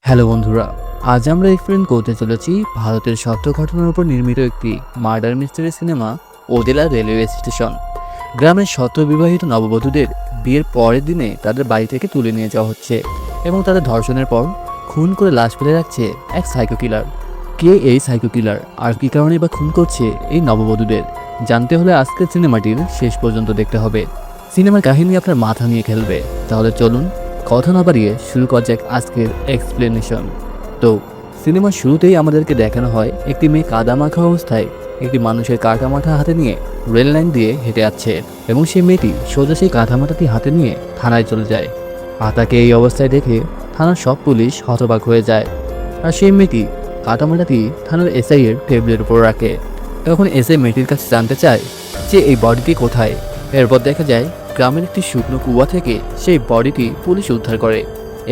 Hello বন্ধুরা, আজ আমরা এক্সপ্লেন করতে চলেছি ভারতের সত্য ঘটনার উপর নির্মিত একটি murder mystery cinema Odela railway station. গ্রামের সত্য বিবাহিত নববধূদের বিয়ের পরের দিনে তাদের বাড়ি থেকে তুলে নিয়ে যাওয়া হচ্ছে এবং তাদের ধর্ষণের পর খুন করে লাশ ফেলে রাখছে এক সাইকো কিলার। কে এই সাইকো কিলার আর কী কারণে বা খুন করছে এই নববধূদের জানতে হলে আজকের সিনেমাটির শেষ পর্যন্ত দেখতে হবে। সিনেমার কাহিনী আপনার মাথা নিয়ে খেলবে, তাহলে চলুন কথা না বাড়িয়ে শুরু করা যাক আজকের এক্সপ্লেনেশন। তো সিনেমার শুরুতেই আমাদেরকে দেখানো হয় একটি মেয়ে কাদা মাখা অবস্থায় একটি মানুষের কাঠামাঠা হাতে নিয়ে রেল লাইন দিয়ে হেঁটে যাচ্ছে এবং সেই মেয়েটি সোজা সেই কাঠামাটাটি হাতে নিয়ে থানায় চলে যায়। আর তাকে এই অবস্থায় দেখে থানার সব পুলিশ হতবাক হয়ে যায়। আর সেই মেয়েটি কাঠামাটাটি থানার এসআই এর টেবিলের উপর রাখে। তখন এসআই মেয়েটির কাছে জানতে চায় যে এই বডিটি কোথায়। এরপর দেখা যায় গ্রামের একটি শুকনো কুয়া থেকে সেই বডিটি পুলিশ উদ্ধার করে।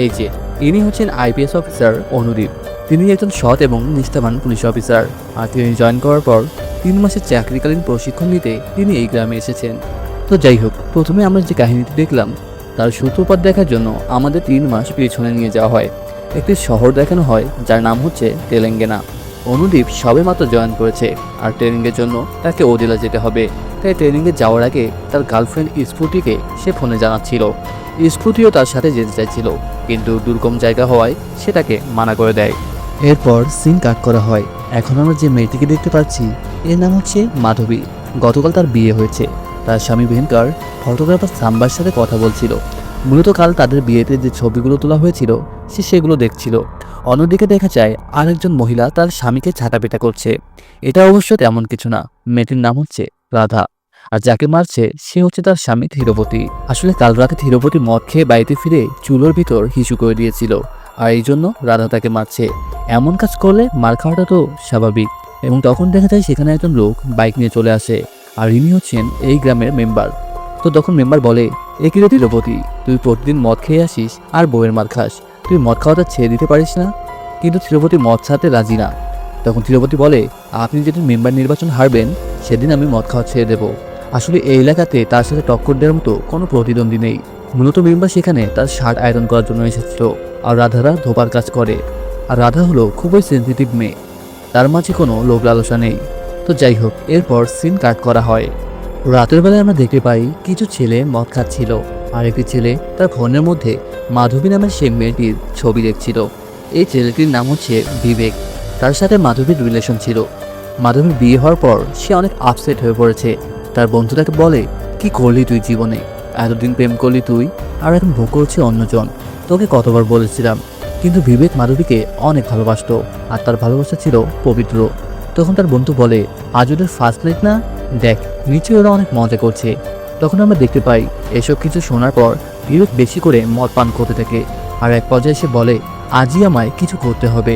এই যে ইনি হচ্ছেন আইপিএস অফিসার অনুদীপ। তিনি একজন সৎ এবং নিষ্ঠাবান পুলিশ অফিসার। আর তিনি জয়েন করার পর 3 মাসের চাকরিকালীন প্রশিক্ষণ নিতে তিনি এই গ্রামে এসেছেন। তো যাই হোক, প্রথমে আমরা যে কাহিনীটি দেখলাম তার সূত্রপাত দেখার জন্য আমাদের 3 মাস পেছনে নিয়ে যাওয়া হয়। একটি শহর দেখানো হয় যার নাম হচ্ছে তেলেঙ্গানা। অনুদীপ সবে মাত্র জয়েন করেছে আর ট্রেনিংয়ের জন্য তাকে ওদেলা যেতে হবে। তাই ট্রেনিংয়ে যাওয়ার আগে তার গার্লফ্রেন্ড স্ফুটিকে সে ফোনে জানাচ্ছিল। স্ফুটিও তার সাথে যেতে চাইছিল, কিন্তু দুর্গম জায়গা হওয়ায় সে তাকে মানা করে দেয়। এরপর সিন কাট করা হয়। এখন আমরা যে মেয়েটিকে দেখতে পাচ্ছি এর নাম হচ্ছে মাধবী। গতকাল তার বিয়ে হয়েছে। তার স্বামী ভেনকার ফটোগ্রাফার সাম্বার সাথে কথা বলছিল। মূলত কাল তাদের বিয়েতে যে ছবিগুলো তোলা হয়েছিল সে সেগুলো দেখছিল। অন্যদিকে দেখা যায় আরেকজন মহিলা তার স্বামীকে ছাটাপিটা করছে। এটা অবশ্য তেমন কিছু না, মেয়েটির নাম হচ্ছে রাধা। আর যাকে মারছে সে হচ্ছে তার স্বামী ধীরপতি। আসলে কাল রাতে ধীরপতি মদ খেয়ে বাড়িতে ফিরে চুলোর ভিতর হিসু করে দিয়েছিল, আর এই জন্য রাধা তাকে মারছে। এমন কাজ করলে মার খাওয়াটা তো স্বাভাবিক। এবং তখন দেখা যায় সেখানে একজন লোক বাইক নিয়ে চলে আসে, আর ইনি হচ্ছেন এই গ্রামের মেম্বার। তো তখন মেম্বার বলে, এ কি রে ধীরপতি, তুই প্রতিদিন মদ খেয়ে আসিস আর বউয়ের মার খাস, তুই মদ খাওয়াটা ছেড়ে দিতে পারিস না? কিন্তু ধীরপতি মদ ছাড়তে রাজি না। তখন ধীরপতি বলে, আপনি যেদিন মেম্বার নির্বাচন হারবেন সেদিন আমি মদ খাওয়া ছেড়ে দেবো। আসলে এই এলাকাতে তার সাথে টক্কর দেওয়ার মতো কোনো প্রতিদ্বন্দ্বী নেই। মূলত মেম্বার সেখানে তার শার্ট আয়রন করার জন্য এসেছিল, আর রাধারা ধোপার কাজ করে। আর রাধা হলো খুবই সেন্সিটিভ মেয়ে, তার মাঝে কোনো লোভ লালসা নেই। তো যাই হোক, এরপর সিন কাট করা হয়। রাতের বেলায় আমরা দেখতে পাই কিছু ছেলে মদ খাচ্ছিল, আর একটি ছেলে তার ফোনের মধ্যে মাধবী নামের সেই মেয়েটির ছবি দেখছিল। এই ছেলেটির নাম হচ্ছে বিবেক। তার সাথে মাধবীর রিলেশন ছিল। মাধবীর বিয়ে হওয়ার পর সে অনেক আপসেট হয়ে পড়েছে। তার বন্ধু তাকে বলে, কি করলি তুই জীবনে, এতদিন প্রেম করলি তুই, আর এখন ভোগ করছে অন্যজন। তোকে কতবার বলেছিলাম। কিন্তু বিবেক মাধবীকে অনেক ভালোবাসতো, আর তার ভালোবাসা ছিল পবিত্র। তখন তার বন্ধু বলে, আজ ওদের ফার্স্ট নাইট না, দেখ নিচে ওরা অনেক মজা করছে। তখন আমরা দেখতে পাই এসব কিছু শোনার পর বিবেক বেশি করে মদ পান করতে থাকে। আর এক পর্যায়ে সে বলে, আজই আমায় কিছু করতে হবে।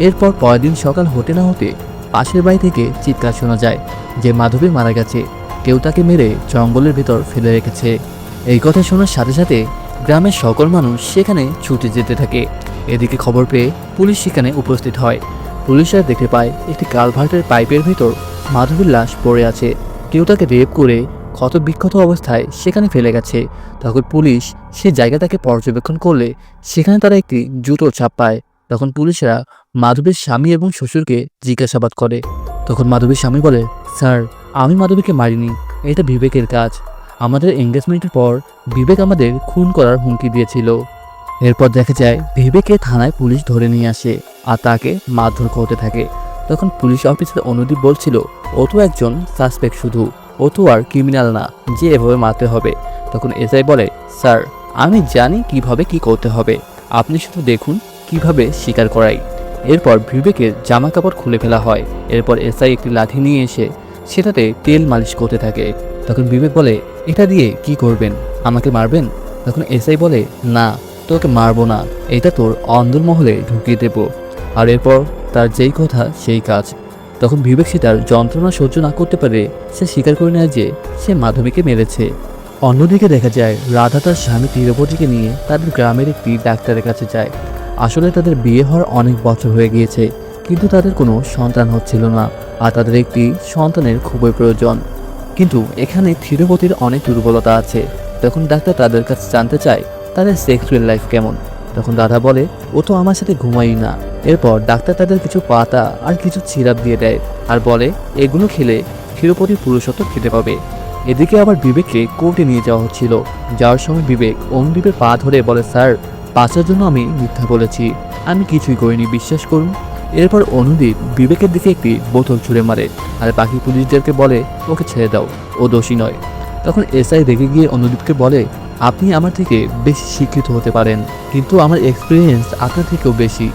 এরপর পরের দিন সকাল হতে না হতে পাশের বাড়ি থেকে চিৎকার শোনা যায় যে মাধবী মারা গেছে, কেউ তাকে মেরে জঙ্গলের ভিতর ফেলে রেখেছে। এই কথা শোনার সাথে সাথে গ্রামের সকল মানুষ সেখানে ছুটে যেতে থাকে। এদিকে খবর পেয়ে পুলিশ সেখানে উপস্থিত হয়। পুলিশরা দেখতে পায় একটি কালভার্টের পাইপের ভিতর মাধবীর লাশ পড়ে আছে। কেউ তাকে রেপ করে ক্ষত বিক্ষত অবস্থায় সেখানে ফেলে গেছে। তখন পুলিশ সে জায়গাটাকে পর্যবেক্ষণ করলে সেখানে তারা একটি জুতোর ছাপ পায়। তখন পুলিশরা মাধবীর স্বামী এবং শ্বশুরকে জিজ্ঞাসাবাদ করে। তখন মাধবীর স্বামী বলে, স্যার, আমি মাধবীকে মারিনি, এটা বিবেকের কাজ। আমাদের এঙ্গেজমেন্টের পর বিবেক আমাদের খুন করার হুমকি দিয়েছিল। এরপর দেখা যায় বিবেককে থানায় পুলিশ ধরে নিয়ে আসে আর তাকে মারধর করতে থাকে। তখন পুলিশ অফিসার অনুদীপ বলছিল, ও তো একজন সাসপেক্ট শুধু, ও তো আর ক্রিমিনাল না যে এভাবে মারতে হবে। তখন এসআই বলে, স্যার, আমি জানি কিভাবে কি করতে হবে, আপনি শুধু দেখুন কিভাবে স্বীকার করাই। এরপর বিবেকের জামা কাপড় খুলে ফেলা হয়। এরপর এসআই একটি লাঠি নিয়ে এসে সেটাতে তেল মালিশ করতে থাকে। তখন বিবেক বলে, এটা দিয়ে কি করবেন, আমাকে মারবেন? তখন এসআই বলে, না, তোকে মারবো না, এটা তোর অন্দরমহলে ঢুকিয়ে দেব। আর এরপর তার যেই কথা সেই কাজ। তখন বিবেক সে তার যন্ত্রণা সহ্য না করতে পারে সে স্বীকার করে নেয় যে সে মাধবীকে মেরেছে। অন্যদিকে দেখা যায় রাধা তার স্বামী তিরুপতিকে নিয়ে তাদের গ্রামের একটি ডাক্তারের কাছে যায়। আসলে তাদের বিয়ে হওয়ার অনেক বছর হয়ে গিয়েছে, কিন্তু তাদের কোনো সন্তান হচ্ছিল না, আর তাদের একটি সন্তানের খুবই প্রয়োজন। কিন্তু এখানে তিরুপতির অনেক দুর্বলতা আছে। তখন ডাক্তার তাদের কাছে জানতে চায় তাদের সেক্সুয়াল লাইফ কেমন। তখন রাধা বলে, ও তো আমার সাথে ঘুমাই না। এরপর ডাক্তার তাদের কিছু পাতা আর কিছু সিরাপ দিয়ে দেয় আর বলে এগুলো খেলে ক্ষীরপতি পুরুষত্ব খেতে পাবে। এদিকে আবার বিবেককে কোর্টে নিয়ে যাওয়া হচ্ছিল। যাওয়ার সময় বিবেক অনুদীপের পা ধরে বলে, স্যার, বাঁচার জন্য আমি মিথ্যা বলেছি, আমি কিছুই করিনি, বিশ্বাস করুন। এরপর অনুদীপ বিবেকের দিকে একটি বোতল ছুঁড়ে মারে আর বাকি পুলিশদেরকে বলে ওকে ছেড়ে দাও, ও দোষী নয়। তখন এসআই রেগে গিয়ে অনুদীপকে বলে, আপনি আমার থেকে বেশি শিক্ষিত হতে পারেন, কিন্তু আমার এক্সপিরিয়েন্স আপনার থেকেও বেশি।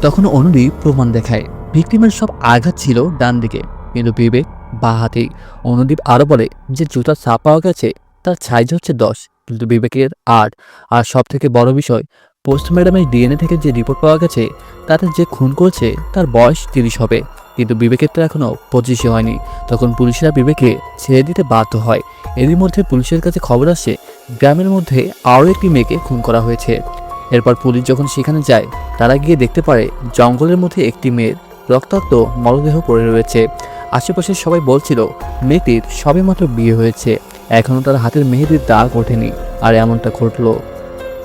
তখন অনুদীপ প্রমাণ দেখায় ভিকটিমের সব আঘাত ছিল ডান দিকে, কিন্তু বিবেক বাঁ হাতেই। অনুদীপ আরও বলে যে জুতার ছাপ পাওয়া গেছে তার সাইজ হচ্ছে 10, কিন্তু বিবেকের 8। আর সব থেকে বড় বিষয়, পোস্টমর্টমের ডিএনএ থেকে যে রিপোর্ট পাওয়া গেছে তাতে যে খুন করেছে তার বয়স 30 হবে, কিন্তু বিবেকের তো এখনও 25 হয়নি। তখন পুলিশরা বিবেককে ছেড়ে দিতে বাধ্য হয়। এরই মধ্যে পুলিশের কাছে খবর আসে গ্রামের মধ্যে আরও একটি মেয়েকে খুন করা হয়েছে। এরপর পুলিশ যখন সেখানে যায় তারা গিয়ে দেখতে পারে জঙ্গলের মধ্যে একটি মেয়ের রক্তাক্ত মরদেহ পড়ে রয়েছে। আশেপাশের সবাই বলছিল মেয়েটির সবেমাত্র বিয়ে হয়েছে, এখনও তার হাতের মেহেদির দাগ ওঠেনি। আর এমনটা ঘটল।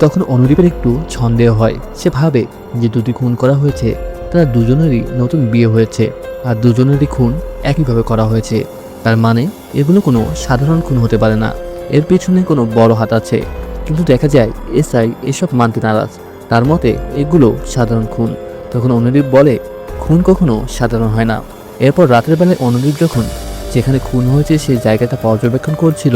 তখন অনুদীপের একটু সন্দেহ হয়। সে ভাবে যে দুটি খুন করা হয়েছে তারা দুজনেরই নতুন বিয়ে হয়েছে আর দুজনেরই খুন একইভাবে করা হয়েছে। তার মানে এগুলো কোনো সাধারণ খুন হতে পারে না, এর পেছনে কোনো বড় হাত আছে। কিন্তু দেখা যায় এসআই এসব মানতে নারাজ, তার মতে এগুলো সাধারণ খুন। তখন অনুদীপ বলে খুন কখনো সাধারণ হয় না। এরপর রাতের বেলায় অনুদীপ যখন যেখানে খুন হয়েছে সেই জায়গাটা পর্যবেক্ষণ করছিল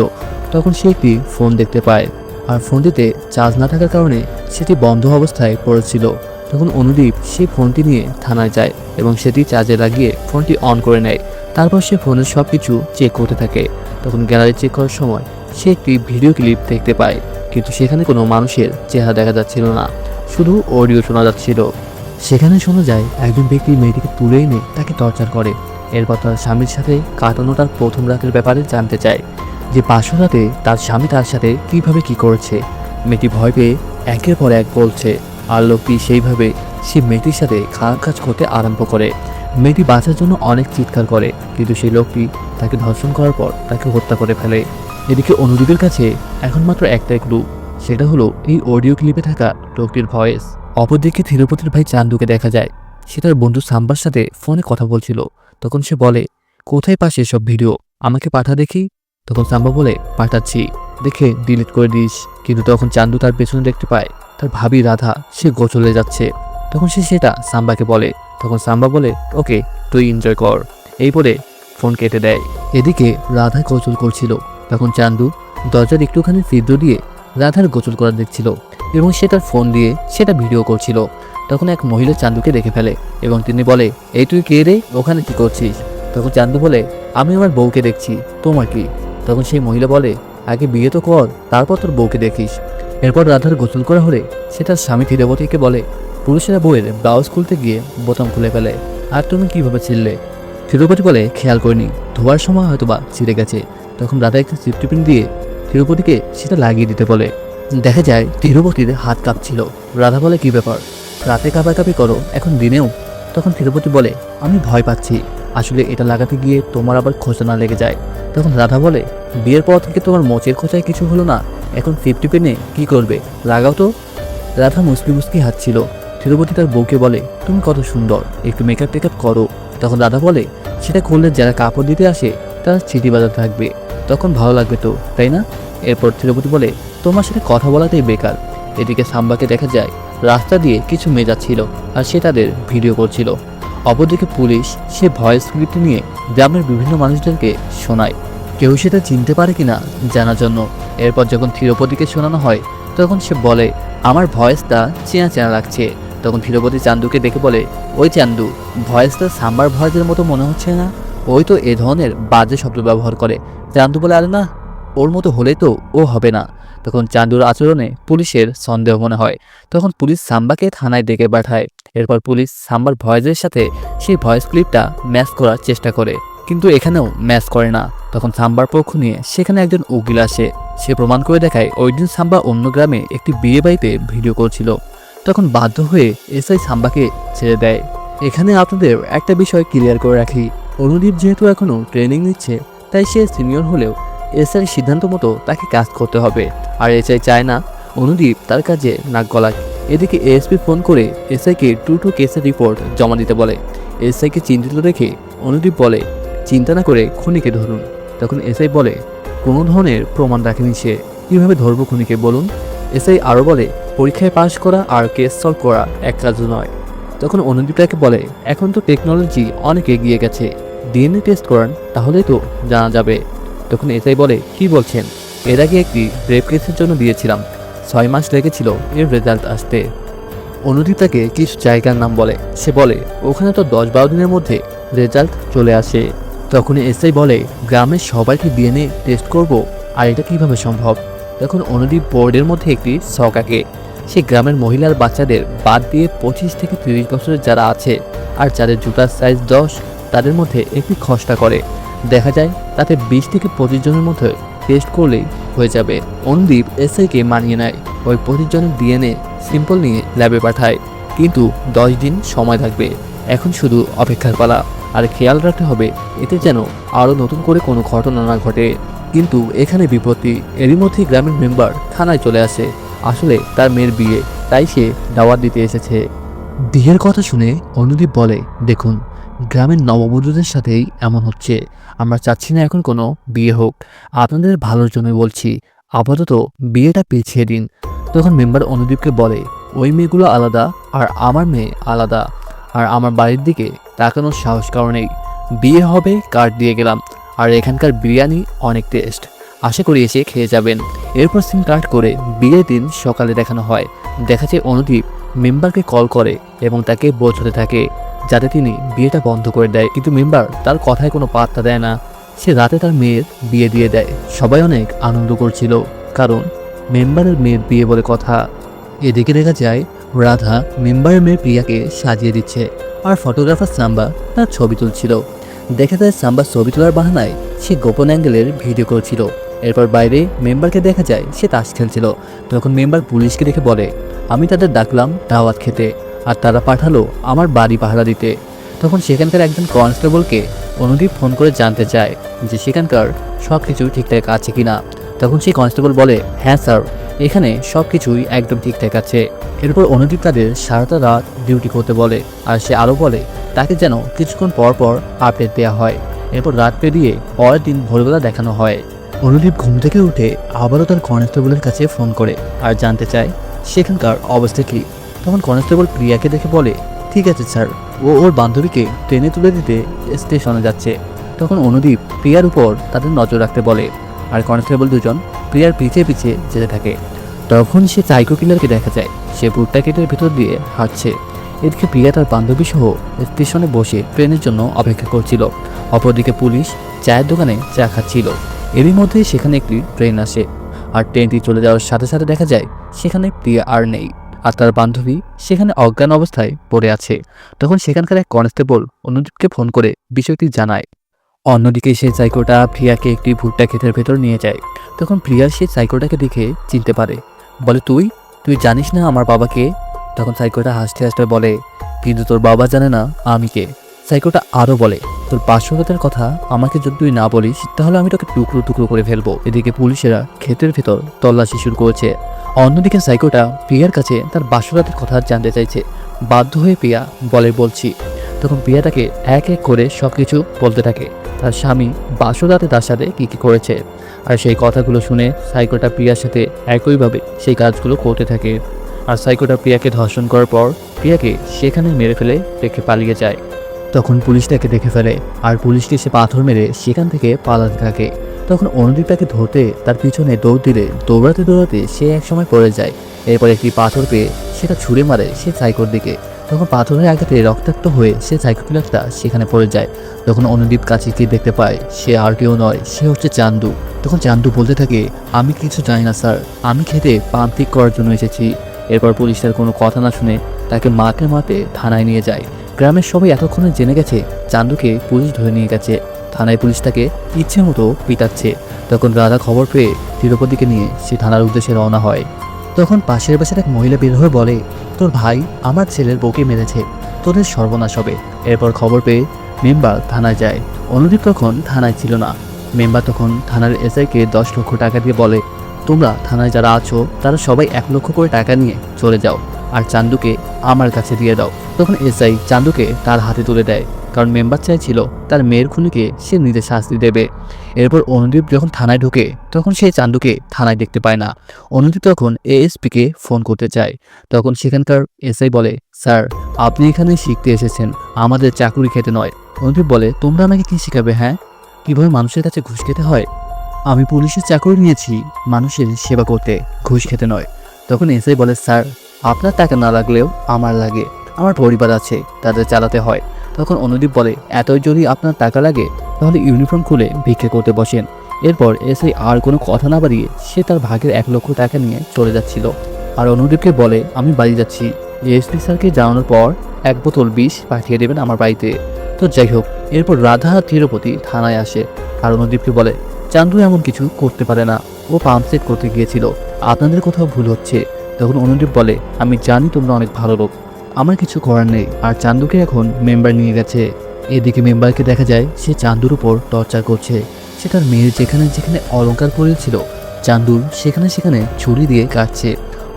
তখন সে একটি ফোন দেখতে পায়, আর ফোনটিতে চার্জ না থাকার কারণে সেটি বন্ধ অবস্থায় পড়েছিল। তখন অনুদীপ সেই ফোনটি নিয়ে থানায় যায় এবং সেটি চার্জে লাগিয়ে ফোনটি অন করে নেয়। তারপর সে ফোনের সব কিছু চেক করতে থাকে। তখন গ্যালারি চেক করার সময় সে একটি ভিডিও ক্লিপ দেখতে পায়, কিন্তু সেখানে কোনো মানুষের চেহারা দেখা যাচ্ছিল না, শুধু অডিও শোনা যাচ্ছিল। সেখানে শোনা যায় একজন ব্যক্তি মেয়েটিকে তুলে এনে তাকে টর্চার করে। এরপর তার স্বামীর সাথে কাটানো তার প্রথম রাতের ব্যাপারে জানতে চায়, যে 500 রাতে তার স্বামী তার সাথে কিভাবে কি করেছে। মেয়েটি ভয় পেয়ে একের পর এক বলছে, আর লোকটি সেইভাবে সে মেয়েটির সাথে খারাপ কাজ করতে আরম্ভ করে। মেয়েটি বাঁচার জন্য অনেক চিৎকার করে, কিন্তু সেই লোকটি তাকে ধর্ষণ করার পর তাকে হত্যা করে ফেলে। এদিকে অনুদীপের কাছে এখন মাত্র একটাই ক্লু, সেটা হলো এই অডিও ক্লিপে থাকা লোকটির ভয়েস। অপরদিকে থিরুপতির ভাই চান্দুকে দেখা যায় সে তার বন্ধু সাম্বার সাথে ফোনে কথা বলছিল। তখন সে বলে, কোথায় পাশে এসব ভিডিও, আমাকে পাঠা দেখি। তখন সাম্বা বলে, পাঠাচ্ছি, দেখে ডিলিট করে দিস। কিন্তু তখন চান্দু তার পেছনে দেখতে পায় তার ভাবি রাধা সে গোসলে যাচ্ছে। তখন সে সেটা সাম্বাকে বলে। তখন সাম্বা বলে, ওকে, তুই এনজয় কর, এই বলে ফোন কেটে দেয়। এদিকে রাধা গোসল করছিল। তখন চান্দু দরজার একটুখানি ছিদ্র দিয়ে রাধার গোসল করা দেখছিল এবং সে তার ফোন দিয়ে সেটা ভিডিও করছিল। তখন এক মহিলা চান্দুকে দেখে ফেলে এবং তিনি বলে, এই তুই কে রে, ওখানে কি করছিস? তখন চান্দু বলে, আমি আমার বউকে দেখছি, তোমার কি? তখন সেই মহিলা বলে, আগে বিয়ে তো কর, তারপর তোর বউকে দেখিস। এরপর রাধার গোসল করা হলে সে তার স্বামী থিরুপতিকে বলে, পুরুষেরা বউয়ের ব্লাউজ খুলতে গিয়ে বোতাম খুলে ফেলে, আর তুমি কিভাবে ছিললে? থিরুপতি বলে, খেয়াল করিনি, ধোয়ার সময় হয়তোবা ছিঁড়ে গেছে। তখন রাধা একটা সিফটিপিন দিয়ে থিরুপতিকে সেটা লাগিয়ে দিতে বলে। দেখা যায় থিরুপতির হাত কাঁপছিল। রাধা বলে, কি ব্যাপার, রাতে কাঁপাকাঁপি করো, এখন দিনেও? তখন থিরুপতি বলে, আমি ভয় পাচ্ছি, আসলে এটা লাগাতে গিয়ে তোমার আবার খোঁচা না লেগে যায়। তখন রাধা বলে, বিয়ের পর থেকে তোমার মোচের খোঁচায় কিছু হলো না, এখন 50 পেনে কি করবে, লাগাও তো। রাধা মুসকি মুসকি হাঁটছিল। থিরুপতি তার বউকে বলে, তুমি কত সুন্দর, একটু মেকআপ টেকআপ করো। তখন রাধা বলে, সেটা করলে যারা কাপড় দিতে আসে তারা চিঠি বাজাতে থাকবে, তখন ভালো লাগবে তো, তাই না? এরপর থিরুপতি বলে, তোমার সাথে কথা বলাতেই বেকার। এদিকে সাম্বাকে দেখা যায় রাস্তা দিয়ে কিছু মেয়ে যাচ্ছিল আর সে তাদের ভিডিও করছিল। অপরদিকে পুলিশ সে ভয়েস ক্লিপটি নিয়ে গ্রামের বিভিন্ন মানুষদেরকে শোনায়, কেউ সেটা চিনতে পারে কিনা জানার জন্য। এরপর যখন থিরুপতিকে শোনানো হয় তখন সে বলে, আমার ভয়েসটা চেনা চেনা লাগছে। তখন থিরুপতি চান্দুকে দেখে বলে, ওই চান্দু, ভয়েসটা সাম্বার ভয়েসের মতো মনে হচ্ছে না? ওই তো এ ধরনের বাজে শব্দ ব্যবহার করে। চান্দু বলে, আরে না, ওর মতো হলে তো ও হবে না। তখন চান্দুর আচরণে পুলিশের সন্দেহ মনে হয়। তখন পুলিশ সাম্বাকে থানায় ডেকে পাঠায়। এরপর পুলিশ সাম্বার ভয়েসের সাথে সেই ভয়েস ক্লিপটা ম্যাচ করার চেষ্টা করে, কিন্তু এখানেও ম্যাচ করে না। তখন সাম্বার পক্ষ নিয়ে সেখানে একজন উকিল আসে। সে প্রমাণ করে দেখায় ওই দিন সাম্বা অন্য গ্রামে একটি বিয়ে বাড়িতে ভিডিও করছিল। তখন বাধ্য হয়ে এসআই সাম্বাকে ছেড়ে দেয়। এখানে আপনাদের একটা বিষয় ক্লিয়ার করে রাখি, অনুদীপ যেহেতু এখনও ট্রেনিং নিচ্ছে তাই সে সিনিয়র হলেও এসআই সিদ্ধান্ত মতো তাকে কাজ করতে হবে, আর এসআই চায় না অনুদীপ তার কাজে নাক গলায়। এদিকে এএসপি ফোন করে এসআইকে টু কেসের রিপোর্ট জমা দিতে বলে। এসআইকে চিন্তিত দেখে অনুদীপ বলে, চিন্তা না করে খুনিকে ধরুন। তখন এসআই বলে, কোনো ধরনের প্রমাণ রাখেনি সে, কীভাবে ধরবো খুনিকে বলুন। এসআই আরও বলে, পরীক্ষায় পাশ করা আর কেস সলভ করা এক কাজ নয়। তখন অনুদীপ তাকে বলে, এখন তো টেকনোলজি অনেক এগিয়ে গেছে, ডিএনএ টেস্ট করান, তাহলেই তো জানা যাবে। তখন এসআই বলে, কি বলছেন? এর আগে একটি রেপ কেসের জন্য দিয়েছিলাম, 6 মাস লেগেছিল এর রেজাল্ট আসতে। অনুদীপ তাকে কিছু জায়গার নাম বলে। সে বলে, ওখানে তো 10-12 দিনের মধ্যে রেজাল্ট চলে আসে। তখন এসআই বলে, গ্রামের সবাইকে ডিএনএ টেস্ট করব, আর এটা কিভাবে সম্ভব? তখন অনুদীপ বোর্ডের মধ্যে একটি ছক আঁকে। সে গ্রামের মহিলার বাচ্চাদের বাদ দিয়ে 25 থেকে 30 বছরের যারা আছে আর যাদের জুতার সাইজ 10, তাদের মধ্যে একটি খসড়া করে। দেখা যায় তাতে 20 থেকে 25 জনের মধ্যে টেস্ট করলেই হয়ে যাবে। অনুদীপ এসআইকে মানিয়ে নেয়, ওই 25 জনের ডিএনএ সিম্পল নিয়ে ল্যাবে পাঠায়। কিন্তু 10 দিন সময় থাকবে, এখন শুধু অপেক্ষার পালা। আর খেয়াল রাখতে হবে এতে যেন আরও নতুন করে কোনো ঘটনা না ঘটে। কিন্তু এখানে বিপত্তি, এরই মধ্যে গ্রামের মেম্বার থানায় চলে আসে। আসলে তার মেয়ের বিয়ে, তাই সে দাওয়াত দিতে এসেছে। বিয়ের কথা শুনে অনুদীপ বলে, দেখুন, গ্রামের নববধূদের সাথেই এমন হচ্ছে। আমরা চাচ্ছি না এখন কোনো বিয়ে হোক, আপনাদের ভালোর জন্য বলছি, আপাতত বিয়েটা পিছিয়ে দিন। তখন মেম্বার অনুদীপকে বলে, ওই মেয়েগুলো আলাদা আর আমার মেয়ে আলাদা, আর আমার বাড়ির দিকে তাকানোর সাহস কারণেই বিয়ে হবে কার্ড দিয়ে গেলাম। আর এখানকার বিরিয়ানি অনেক টেস্ট, আশা করি এসে খেয়ে যাবেন। এরপর সিম কার্ড করে বিয়ের দিন সকালে দেখানো হয়। দেখা যায় অনুদীপ মেম্বারকে কল করে এবং তাকে বোঝাতে থাকে যাতে তিনি বিয়েটা বন্ধ করে দেয়। কিন্তু মেম্বার তার কথায় কোনো পাত্তা দেয় না। সে রাতে তার মেয়ের বিয়ে দিয়ে দেয়। সবাই অনেক আনন্দ করছিল, কারণ মেম্বারের মেয়ের বিয়ে বলে কথা। এদিকে দেখা যায় রাধা মেম্বারের মেয়ের প্রিয়াকে সাজিয়ে দিচ্ছে, আর ফটোগ্রাফার সাম্বা তার ছবি তুলছিল। দেখা যায় সাম্বা ছবি তোলার বাহানায় সে গোপন অ্যাঙ্গেলের ভিডিও করছিল। এরপর বাইরে মেম্বারকে দেখা যায় সে তাস খেলছিল। তখন মেম্বার পুলিশকে দেখে বলে, আমি তাদের ডাকলাম দাওয়াত খেতে, আর তারা পাঠালো আমার বাড়ি পাহারা দিতে। তখন সেখানকার একজন কনস্টেবলকে অনুদীপ ফোন করে জানতে চায় যে সেখানকার সব কিছু ঠিকঠাক আছে কিনা। তখন সেই কনস্টেবল বলে, হ্যাঁ স্যার, এখানে সব কিছুই একদম ঠিকঠাক আছে। এরপর অনুদীপ তাদের সারাটা রাত ডিউটি করতে বলে, আর সে আরও বলে তাকে যেন কিছুক্ষণ পর পর আপডেট দেওয়া হয়। এরপর রাত পেরিয়ে পরের দিন ভোরবেলা দেখানো হয়। অনুদীপ ঘুম থেকে উঠে আবারও তার কনস্টেবলের কাছে ফোন করে আর জানতে চায় সেখানকার অবস্থা কী। তখন কনস্টেবল প্রিয়াকে দেখে বলে, ঠিক আছে স্যার, ও ওর বান্ধবীকে ট্রেনে তুলে দিতে স্টেশনে যাচ্ছে। তখন অনুদীপ প্রিয়ার উপর তাদের নজর রাখতে বলে, আর কনস্টেবল দুজন প্রিয়ার পিছিয়ে পিছিয়ে যেতে থাকে। তখন সে সাইকো কিলারকে দেখা যায়, সে ভুট্টা ক্ষেতের ভিতর দিয়ে হাঁটছে। এদিকে প্রিয়া তার বান্ধবী সহ স্টেশনে বসে ট্রেনের জন্য অপেক্ষা করছিল। অপরদিকে পুলিশ চায়ের দোকানে চা খাচ্ছিল। এরই মধ্যে সেখানে একটি ট্রেন আসে, আর ট্রেনটি চলে যাওয়ার সাথে সাথে দেখা যায় সেখানে প্রিয়া আর নেই, আর তার বান্ধবী সেখানে অজ্ঞান অবস্থায় পড়ে আছে। তখন সেখানকার এক কনস্টেবল অনুদীপকে ফোন করে বিষয়টি জানায়। অন্যদিকে সেই সাইকোটা প্রিয়াকে একটি ভুট্টা ক্ষেতের ভেতর নিয়ে যায়। তখন প্রিয়া সেই সাইকোটাকে দেখে চিনতে পারে, বলে, তুই জানিস না আমার বাবাকে? তখন সাইকোটা হাসতে হাসতে বলে, কিন্তু তোর বাবা জানে না আমি কে। সাইকোটা আরও বলে, তোর পার্শ্বগতের কথা আমাকে যদি তুই না বলিস তাহলে আমি তোকে টুকরো টুকরো করে ফেলবো। এদিকে পুলিশেরা ক্ষেতের ভেতর তল্লাশি শুরু করেছে। অন্যদিকে সাইকোটা প্রিয়ার কাছে তার বাসরাতের কথা জানতে চাইছে। বাধ্য হয়ে প্রিয়া বলছি। তখন প্রিয়া তাকে এক এক করে সব কিছু বলতে থাকে, তার স্বামী বাসরাতে তার সাথে কী কী করেছে। আর সেই কথাগুলো শুনে সাইকোটা প্রিয়ার সাথে একইভাবে সেই কাজগুলো করতে থাকে। আর সাইকোটা প্রিয়াকে ধর্ষণ করার পর প্রিয়াকে সেখানে মেরে ফেলে রেখে পালিয়ে যায়। তখন পুলিশ তাকে দেখে ফেলে, আর পুলিশকে সে পাথর মেরে সেখান থেকে পালাতে থাকে। তখন অনুদীপ তাকে ধরতে তার পিছনে দৌড় দিলে দৌড়াতে দৌড়াতে সে একসময় পড়ে যায়। এরপর একটি পাথর পেয়ে সেটা ছুঁড়ে মারে সে সাইকোর দিকে। তখন পাথরের আঘাতে রক্তাক্ত হয়ে সে সাইকো কিলারটা সেখানে পড়ে যায়। তখন অনুদীপ কাছে গিয়ে দেখতে পায় সে আর কেউ নয়, সে হচ্ছে চান্দু। তখন চান্দু বলতে থাকে, আমি কিছু জানি না স্যার, আমি খেতে পাম্প ঠিক করার জন্য এসেছি। এরপর পুলিশ তার কোনো কথা না শুনে তাকে মারতে মারতে থানায় নিয়ে যায়। গ্রামের সবাই এতক্ষণে জেনে গেছে চান্দুকে পুলিশ ধরে নিয়ে গেছে। থানায় পুলিশ তাকে ইচ্ছে মতো পিটাচ্ছে। তখন রাধা খবর পেয়ে তিরুপতিকে নিয়ে সে থানার উদ্দেশ্যে রওনা হয়। তখন পাশের বাসার এক মহিলা বের হয়ে বলে, তোর ভাই আমার ছেলের বউকে মেরেছে, তোদের সর্বনাশ হবে। এরপর খবর পেয়ে মেম্বার থানায় যায়। অনুদীপ তখন থানায় ছিল না। মেম্বার তখন থানার এসআইকে 10 লক্ষ টাকা দিয়ে বলে, তোমরা থানায় যারা আছো তারা সবাই 1 লক্ষ করে টাকা নিয়ে চলে যাও, আর চান্দুকে আমার কাছে দিয়ে দাও। তখন এসআই চান্দুকে তার হাতে তুলে দেয়, কারণ মেম্বার চাইছিল তার মেয়ের খুনিকে সে নিজে শাস্তি দেবে। এরপর অনুদীপ যখন থানায় ঢোকে তখন সে চান্দুকে থানায় দেখতে পায় না। অনুদীপ তখন এএসপিকে ফোন করতে চায়। তখন সেখানকার এসআই বলে, স্যার আপনি এখানে শিখতে এসেছেন, আমাদের চাকুরি খেতে নয়। অনুদীপ বলে, তোমরা আমাকে কি শেখাবে? হ্যাঁ, কিভাবে মানুষের কাছে ঘুষ খেতে হয়? আমি পুলিশের চাকরি নিয়েছি মানুষের সেবা করতে, ঘুষ খেতে নয়। তখন এসআই বলে, স্যার আপনার টাকা না লাগলেও আমার লাগে, আমার পরিবার আছে, তাদের চালাতে হয়। তখন অনুদীপ বলে, এতই যদি আপনার টাকা লাগে তাহলে ইউনিফর্ম খুলে ভিক্ষা করতে বসেন। এরপর এসআই আর কোনো কথা না বাড়িয়ে সে তার ভাগের 1 লক্ষ টাকা নিয়ে চলে যাচ্ছিল। আর অনুদীপকে বলে, আমি বাড়ি যাচ্ছি, এসপি স্যারকে জানানোর পর 1 বোতল বিষ পাঠিয়ে দেবেন আমার বাড়িতে। তো যাই হোক, এরপর রাধা তিরুপতি থানায় আসে আর অনুদীপকে বলে, চান্দু এমন কিছু করতে পারে না, ও পাম্প সেট করতে গিয়েছিল, আপনাদের কোথাও ভুল হচ্ছে। তখন অনুদীপ বলে, আমি জানি তোমরা অনেক ভালো লোক, আমার কিছু করার নেই। আর চান্দুকে এখন মেম্বার নিয়ে গেছে। এদিকে মেম্বারকে দেখা যায় সে চান্দুর উপর টর্চার করছে। সে তার মেয়ের যেখানে যেখানে অলঙ্কার পরেছিল চান্দুর সেখানে সেখানে ছুরি দিয়ে কাটছে।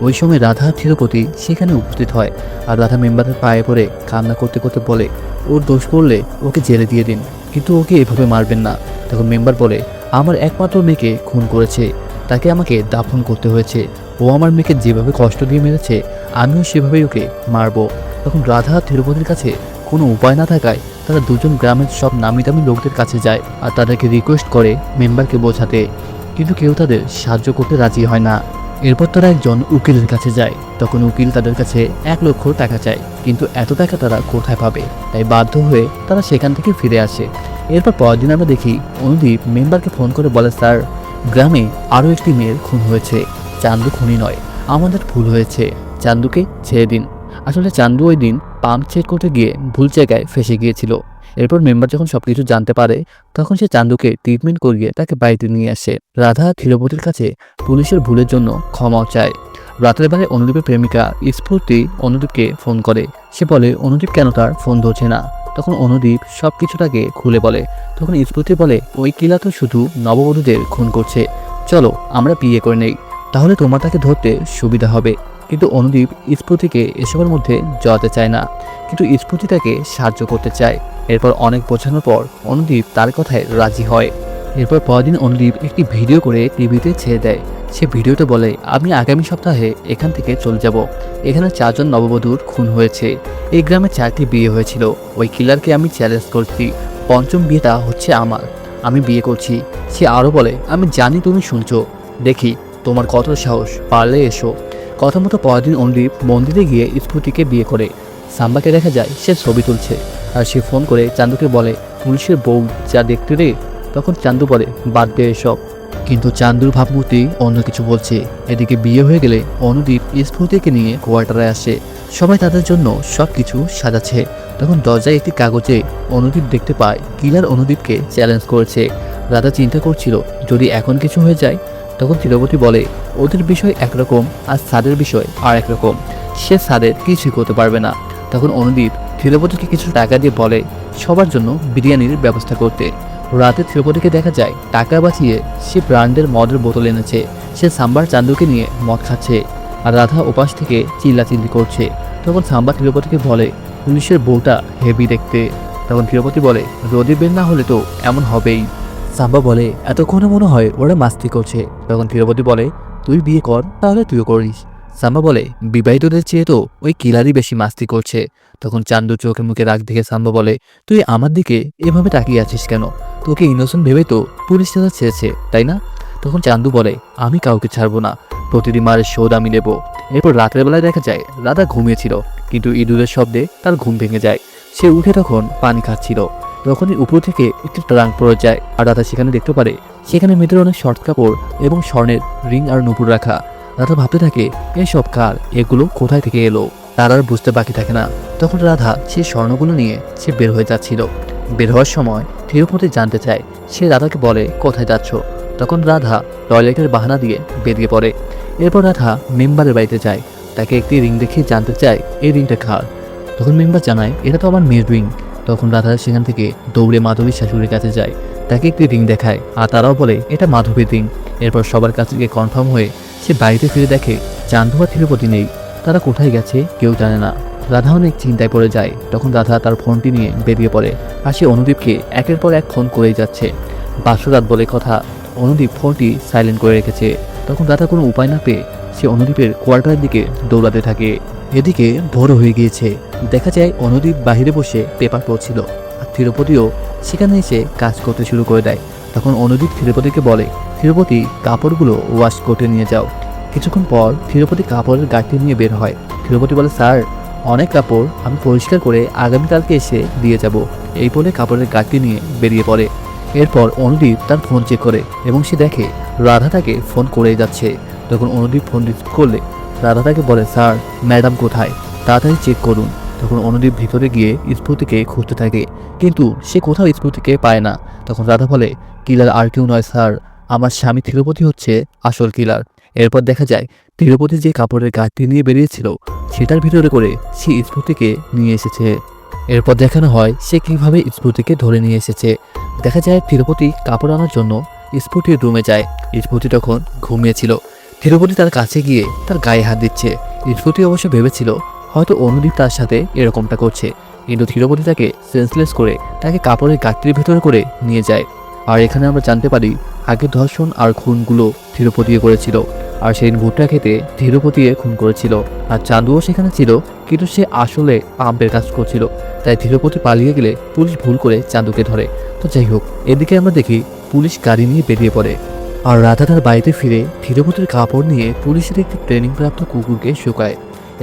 ওই সময় রাধা তিরুপতি সেখানে উপস্থিত হয় আর রাধা মেম্বারের পায়ে পড়ে কান্না করতে করতে বলে, ওর দোষ করলে ওকে জেলে দিয়ে দিন, কিন্তু ওকে এভাবে মারবেন না। তখন মেম্বার বলে, আমার একমাত্র মেয়েকে খুন করেছে, তাকে আমাকে দাফন করতে হয়েছে। ও আমার মেয়েকে যেভাবে কষ্ট দিয়ে মেরেছে আমিও সেভাবেই ওকে মারবো। তখন রাধা তিরুপতির কাছে কোনো উপায় না থাকায় তারা দুজন গ্রামের সব নামি দামি লোকদের কাছে যায় আর তাদেরকে রিকোয়েস্ট করে মেম্বারকে বোঝাতে, কিন্তু কেউ তাদের সাহায্য করতে রাজি হয় না। এরপর তারা একজন উকিলের কাছে যায়। তখন উকিল তাদের কাছে 1 লক্ষ টাকা চায়, কিন্তু এত টাকা তারা কোথায় পাবে, তাই বাধ্য হয়ে তারা সেখান থেকে ফিরে আসে। এরপর পরের দিন আমরা দেখি অনুদীপ মেম্বারকে ফোন করে বলে, স্যার গ্রামে আরও একটি মেয়ের খুন হয়েছে, চান্দু খুনি নয়, আমাদের ভুল হয়েছে, চান্দুকে ছেড়ে দিন। আসলে চান্দু ওই দিন পাম্প চেক করতে গিয়ে ভুল জায়গায় ফেসে গিয়েছিল। এরপর মেম্বার যখন সবকিছু জানতে পারে তখন সে চান্দুকে ট্রিটমেন্ট করিয়ে তাকে বাড়িতে নিয়ে আসে। রাধা তিরুপতির কাছে পুলিশের ভুলের জন্য ক্ষমাও চায়। রাতের বেলায় অনুদীপের প্রেমিকা স্ফূর্তি অনুদীপকে ফোন করে। সে বলে অনুদীপ কেন তার ফোন ধরছে না। তখন অনুদীপ সবকিছু তাকে খুলে বলে। তখন স্ফূর্তি বলে, ওই কিলা তো শুধু নববধূদের খুন করছে, চলো আমরা বিয়ে করে নেই, তাহলে তোমার তাকে ধরতে সুবিধা হবে। কিন্তু অনুদীপ স্ফূর্তিকে এসবের মধ্যে জড়াতে চায় না, কিন্তু স্ফূর্তি তাকে সাহায্য করতে চায়। এরপর অনেক বোঝানোর পর অনুদীপ তার কথায় রাজি হয়। এরপর পরদিন অনুদীপ একটি ভিডিও করে টিভিতে ছেড়ে দেয়। সে ভিডিওতে বলে, আমি আগামী সপ্তাহে এখান থেকে চলে যাব, এখানে 4 জন নববধূর খুন হয়েছে, এই গ্রামে 4টি বিয়ে হয়েছিল, ওই কিলারকে আমি চ্যালেঞ্জ করছি, 5ম বিয়েটা হচ্ছে আমার, আমি বিয়ে করছি। সে আরও বলে, আমি জানি তুমি শুনছো, দেখি তোমার কত সাহস, পারলে এসো। কথা মতো পরদিন অনুদীপ মন্দিরে গিয়ে স্ফূর্তিকে বিয়ে করে। সাম্বাকে দেখা যায় সে ছবি তুলছে আর সে ফোন করে চান্দুকে বলে, পুলিশের বউ যা দেখতে রে। তখন চান্দু বলে, বাদ দে এসব। কিন্তু চান্দুর ভাবমূর্তি অন্য কিছু বলছে। এদিকে বিয়ে হয়ে গেলে অনুদীপ স্ফূর্তিকে নিয়ে কোয়ার্টারে আসে। সবাই তাদের জন্য সব কিছু সাজাচ্ছে। তখন দরজায় একটি কাগজে অনুদীপ দেখতে পায় কিলার অনুদীপকে চ্যালেঞ্জ করেছে। রাধা চিন্তা করছিল যদি এখন কিছু হয়ে যায়। তখন তিরুপতি বলে, ওদের বিষয় একরকম আর সাদের বিষয় আর একরকম, সে সাদের কিছুই করতে পারবে না। তখন অনুদীপ তিরুপতিকে কিছু টাকা দিয়ে বলে সবার জন্য বিরিয়ানির ব্যবস্থা করতে। রাতে তিরুপতিকে দেখা যায় টাকা বাঁচিয়ে সে ব্র্যান্ডের মদের বোতল এনেছে। সে সাম্বার চান্দুকে নিয়ে মদ খাচ্ছে আর রাধা উপাস থেকে চিল্লাচিল্লি করছে। তখন সাম্বা তিরুপতিকে বলে, পুলিশের বউটা হেভি দেখতে। তখন তিরুপতি বলে, রদীপের না হলে তো এমন হবেই। সাম্বা বলে, এতক্ষণে মনে হয় ওরা মাস্তি করছে। তখন তিরুপতি বলে, তুই বিয়ে কর, তাহলে তুইও করিস। সাম্বা বলে, বিবাহিতদের চেয়ে তো ওই কিলারই বেশি মাস্তি করছে। তখন চান্দু চোখে মুখে রাগ দেখে সাম্বা বলে, তুই আমার দিকে এভাবে তাকিয়ে আছিস কেন? তোকে ইনোসেন্ট ভেবে তো পুলিশ তাদের ছেড়েছে, তাই না? তখন চান্দু বলে, আমি কাউকে ছাড়বো না, প্রতিটি মারের শোধ আমি নেব। এরপর রাতের বেলায় দেখা যায় রাধা ঘুমিয়েছিল, কিন্তু ইঁদুরের শব্দে তার ঘুম ভেঙে যায়। সে উঠে তখন পানি খাচ্ছিল। তখনই উপর থেকে একটি ট্রাঙ্ক পড়ে যায় আর রাধা সেখানে দেখতে পারে সেখানে মেয়েদের অনেক শর্ট কাপড় এবং স্বর্ণের রিং আর নুপুর রাখা। রাধা ভাবতে থাকে, এসব কার, এগুলো কোথায় থেকে এলো? তার আর বুঝতে বাকি থাকে না। তখন রাধা সেই স্বর্ণগুলো নিয়ে সে বের হয়ে যাচ্ছিল। বের হওয়ার সময় তিরুপতি জানতে চায়। সে রাধাকে বলে, কোথায় যাচ্ছ? তখন রাধা টয়লেটের বাহানা দিয়ে বেরিয়ে পড়ে। এরপর রাধা মেম্বারের বাড়িতে যায়। তাকে একটি রিং দেখে জানতে চায় এই রিংটা কার। তখন মেম্বার জানায়, এটা তো আমার মেয়ের রিং। তখন রাধা সেখান থেকে দৌড়ে মাধবীর শাশুড়ির কাছে যায়, তাকে একটি রিং দেখায় আর তারাও বলে এটা মাধবীর রিং। এরপর সবার কাছ থেকে কনফার্ম হয়ে সে বাড়িতে ফিরে দেখে চান্দু আর তিরুপতি নেই। তারা কোথায় গেছে কেউ জানে না। রাধা অনেক চিন্তায় পড়ে যায়। তখন রাধা তার ফোনটি নিয়ে বেরিয়ে পড়ে, আর সে অনুদীপকে একের পর এক ফোন করেই যাচ্ছে। বাসরাত বলে কথা, অনুদীপ ফোনটি সাইলেন্ট করে রেখেছে। তখন রাধা কোনো উপায় না পেয়ে সে অনুদীপের কোয়ার্টারের দিকে দৌড়াতে থাকে। এদিকে ভোর হয়ে গিয়েছে। দেখা যায় অনুদীপ বাহিরে বসে পেপার পড়ছিল, আর তিরুপতিও সেখানে এসে কাজ করতে শুরু করে দেয়। তখন অনুদীপ তিরুপতিকে বলে, তিরুপতি কাপড়গুলো ওয়াশ করতে নিয়ে যাও। কিছুক্ষণ পর তিরুপতি কাপড়ের গাড়িটি নিয়ে বের হয়। তিরুপতি বলে, স্যার অনেক কাপড় আমি পরিষ্কার করে আগামীকালকে এসে দিয়ে যাব। এই বলে কাপড়ের গাড়িটি নিয়ে বেরিয়ে পড়ে। এরপর অনুদীপ তার ফোন চেক করে এবং সে দেখে রাধা তাকে ফোন করেই যাচ্ছে। তখন অনুদীপ ফোন রিসিভ করলে রাধা তাকে বলে, স্যার ম্যাডাম কোথায়, তাড়াতাড়ি চেক করুন। তখন অনুদীপ ভিতরে গিয়ে স্ফূর্তিকে খুঁজতে থাকে, কিন্তু সে কোথাও স্ফূর্তিকে পায় না। তখন রাধা বলে, কিলার আর কেউ নয় স্যার, আমার স্বামী তিরুপতি হচ্ছে আসল কিলার। এরপর দেখা যায় তিরুপতি যে কাপড়ের গাড়িটি নিয়ে বেরিয়েছিল সেটার ভিতরে করে সে স্ফূর্তিকে নিয়ে এসেছে। এরপর দেখানো হয় সে কিভাবে স্ফূর্তিকে ধরে নিয়ে এসেছে। দেখা যায় তিরুপতি কাপড় আনার জন্য স্ফূর্তির রুমে যায়। স্ফূর্তি তখন ঘুমিয়েছিল। তিরুপতি তার কাছে গিয়ে তার গায়ে হাত দিচ্ছে। স্ফূর্তি অবশ্য ভেবেছিল হয়তো অনুদীপ তার সাথে এরকমটা করছে, কিন্তু তিরুপতি তাকে সেন্সলেস করে তাকে কাপড়ের গাঁটটির ভেতরে করে নিয়ে যায়। আর এখানে আমরা জানতে পারি আগের ধর্ষণ আর খুনগুলো তিরুপতি করেছিল, আর সেই ভুট্টা খেতে তিরুপতি খুন করেছিল। আর চাঁদুও সেখানে ছিল, কিন্তু সে আসলে পাম্পের কাজ করছিল। তাই তিরুপতি পালিয়ে গেলে পুলিশ ভুল করে চাঁদুকে ধরে। তো যাই হোক, এদিকে আমরা দেখি পুলিশ গাড়ি নিয়ে বেরিয়ে পড়ে। আর রাধা তার বাড়িতে ফিরে তিরুপতির কাপড় নিয়ে পুলিশের একটি ট্রেনিংপ্রাপ্ত কুকুরকে শুকায়।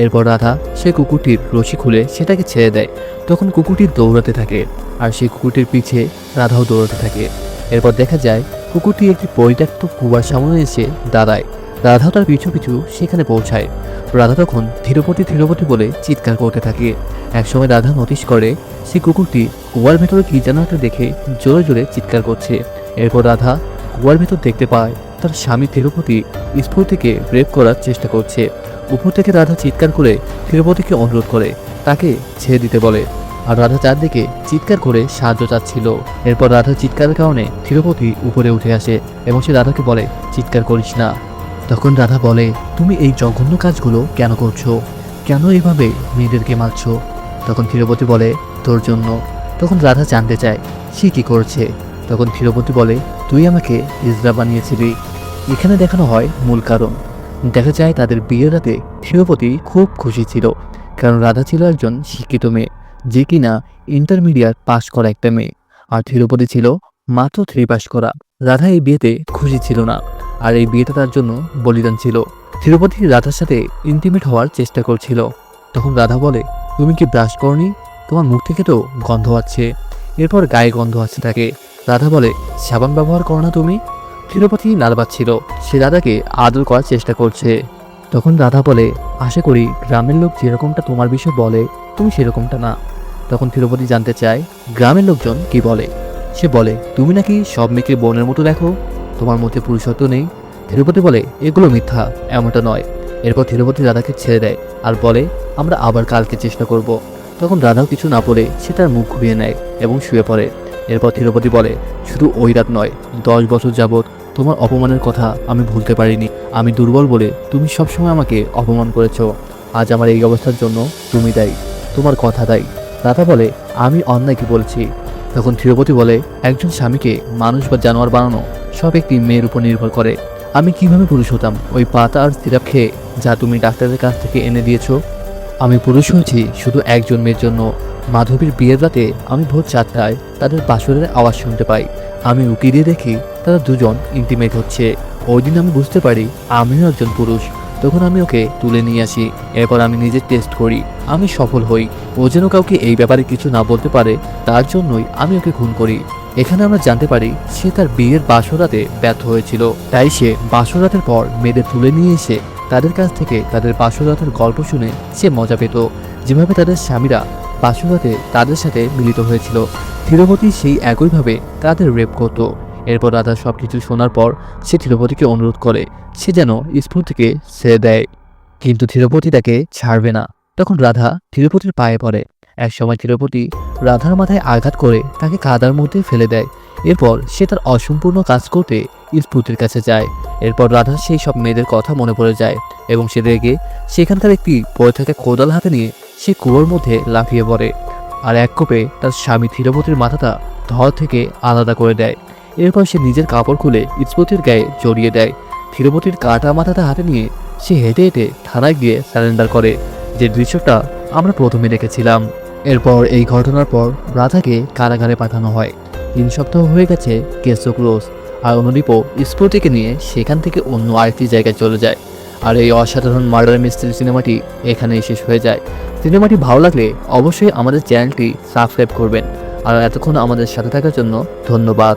এরপর রাধা সেই কুকুরটির রশি খুলে সেটাকে ছেড়ে দেয়। তখন কুকুরটি দৌড়াতে থাকে, আর সেই কুকুরটির পিছে রাধাও দৌড়াতে থাকে। এরপর দেখা যায় কুকুরটি একটি পরিত্যক্ত কুয়ার সামনে এসে দাঁড়ায়। রাধাও তার পিছু পিছু সেখানে পৌঁছায়। রাধা তখন তিরুপতি তিরুপতি বলে চিৎকার করতে থাকে। একসময় রাধা নোটিশ করে সেই কুকুরটি কুয়ার ভেতরে কি যেন একটা দেখে জোরে জোরে চিৎকার করছে। এরপর রাধা কুয়ার ভেতর দেখতে পায় তার স্বামী তিরুপতি স্ফূর্তিকে রেপ করার চেষ্টা করছে। উপর থেকে রাধা চিৎকার করে তিরুপতিকে অনুরোধ করে তাকে ছেড়ে দিতে বলে, আর রাধা চারদিকে চিৎকার করে সাহায্য চাচ্ছিল। এরপর রাধার চিৎকারের কারণে তিরুপতি উপরে উঠে আসে এবং সে রাধাকে বলে, চিৎকার করিস না। তখন রাধা বলে, তুমি এই জঘন্য কাজগুলো কেন করছো, কেন এইভাবে মেয়েদেরকে মারছো? তখন তিরুপতি বলে, তোর জন্য। তখন রাধা জানতে চায় সে কি করছে। তখন তিরুপতি বলে, তুই আমাকে ইজরা বানিয়েছিলি। এখানে দেখানো হয় মূল কারণ। দেখা যায় তাদের বিয়ের রাতে তিরুপতি খুব খুশি ছিল, কারণ রাধা ছিল একজন শিক্ষিত মেয়ে, যে কিনা ইন্টারমিডিয়েট পাশ করা একটা মেয়ে, আর তিরুপতি ছিল মাত্র 3 পাস করা। রাধা এই বিয়েতে খুশি ছিল না, আর এই বিয়েটা তার জন্য বলিদান ছিল। তিরুপতি রাধার সাথে ইন্টিমেট হওয়ার চেষ্টা করছিল। তখন রাধা বলে, তুমি কি ব্রাশ করনি? তোমার মুখ থেকে তো গন্ধ আছে। এরপর গায়ে গন্ধ আছে থাকে। রাধা বলে, সাবান ব্যবহার করো না তুমি? তিরুপতি নাড়বাচ্ছিল, সে রাধাকে আদর করার চেষ্টা করছে। তখন রাধা বলে, আশা করি গ্রামের লোক যেরকমটা তোমার বিষয়ে বলে তুমি সেরকমটা না। তখন তিরুপতি জানতে চায় গ্রামের লোকজন কি বলে। সে বলে, তুমি নাকি সব মেয়েকে বোনের মতো দেখো, তোমার মধ্যে পুরুষত্ব নেই। তিরুপতি বলে, এগুলো মিথ্যা, এমনটা নয়। এরপর তিরুপতি রাধাকে ছেড়ে দেয় আর বলে, আমরা আবার কালকে চেষ্টা করব। তখন রাধাও কিছু না বলে সে তার মুখ ঘুরিয়ে নেয় এবং শুয়ে পড়ে। এরপর তিরুপতি বলে, শুধু ওই রাত নয়, 10 বছর যাবৎ তোমার অপমানের কথা আমি ভুলতে পারিনি। আমি দুর্বল বলে তুমি সবসময় আমাকে অপমান করেছ। আজ আমার এই অবস্থার জন্য তুমি দায়ী, তোমার কথা দায়ী। রাধা বলে, আমি অন্যায় কি বলছি? তখন তিরুপতি বলে, একজন স্বামীকে মানুষ বা জানোয়ার বানানো সব একটি মেয়ের উপর নির্ভর করে। আমি কিভাবে পুরুষ হতাম ওই পাতা আর সিরাপ খেয়ে, যা তুমি ডাক্তারের কাছ থেকে এনে দিয়েছ? আমি পুরুষ হয়েছি শুধু একজন মেয়ের জন্য। মাধবীর বিয়ের রাতে আমি ভোর 4টায় তাদের বাসরের আওয়াজ শুনতে পাই। আমি উকি দিয়ে দেখি তারা দুজন ইন্টিমেট হচ্ছে। ওই দিন আমি বুঝতে পারি আমিও একজন পুরুষ। তখন আমি ওকে তুলে নিয়ে আসি। এরপর আমি নিজে টেস্ট করি, আমি সফল হই। ও যেন কাউকে এই ব্যাপারে কিছু না বলতে পারে, তার জন্যই আমি ওকে খুন করি। এখানে আমরা জানতে পারি সে তার বিয়ের বাসরাতে ব্যর্থ হয়েছিল, তাই সে বাসরাতের পর মেয়েদের তুলে নিয়ে এসে তাদের কাছ থেকে তাদের বাসরাতের গল্প শুনে সে মজা পেত, যেভাবে তাদের স্বামীরা বাসরাতে তাদের সাথে মিলিত হয়েছিল। তিরুপতি সেই একইভাবে তাদের রেপ করত। এরপর রাধা সবকিছু শোনার পর সে তিরুপতিকে অনুরোধ করে সে যেন স্ফূর্তিকে ছেড়ে দেয়, কিন্তু তিরুপতি তাকে ছাড়বে না। তখন রাধা তিরুপতির পায়ে পড়ে। একসময় তিরুপতি রাধার মাথায় আঘাত করে তাকে কাদার মধ্যে ফেলে দেয় এরপর সে তার অসম্পূর্ণ কাজ করতে স্ফুতির কাছে যায়। এরপর রাধার সেই সব মেয়েদের কথা মনে পড়ে যায় এবং সে রেগে সেখানকার একটি পড়ে থাকা কোদাল হাতে নিয়ে সে কুয়োর মধ্যে লাফিয়ে পড়ে আর এক কোপে তার স্বামী ধীরবতীর মাথাটা ধর থেকে আলাদা করে দেয়। এরপর সে নিজের কাপড় খুলে স্ফুতির গায়ে জড়িয়ে দেয়। ধীরবতীর কাটা মাথাটা হাতে নিয়ে সে হেঁটে হেঁটে থানায় গিয়ে সারেন্ডার করে, যে দৃশ্যটা আমরা প্রথমে দেখেছিলাম। এরপর এই ঘটনার পর রাধাকে কারাগারে পাঠানো হয়। 3 সপ্তাহ হয়ে গেছে, কেস ক্লোজ। আর অনুদীপও স্ফুটিকে নিয়ে সেখান থেকে অন্য আরেকটি জায়গায় চলে যায়। আর এই অসাধারণ মার্ডার মিস্ট্রি সিনেমাটি এখানেই শেষ হয়ে যায়। সিনেমাটি ভালো লাগলে অবশ্যই আমাদের চ্যানেলটি সাবস্ক্রাইব করবেন। আর এতক্ষণ আমাদের সাথে থাকার জন্য ধন্যবাদ।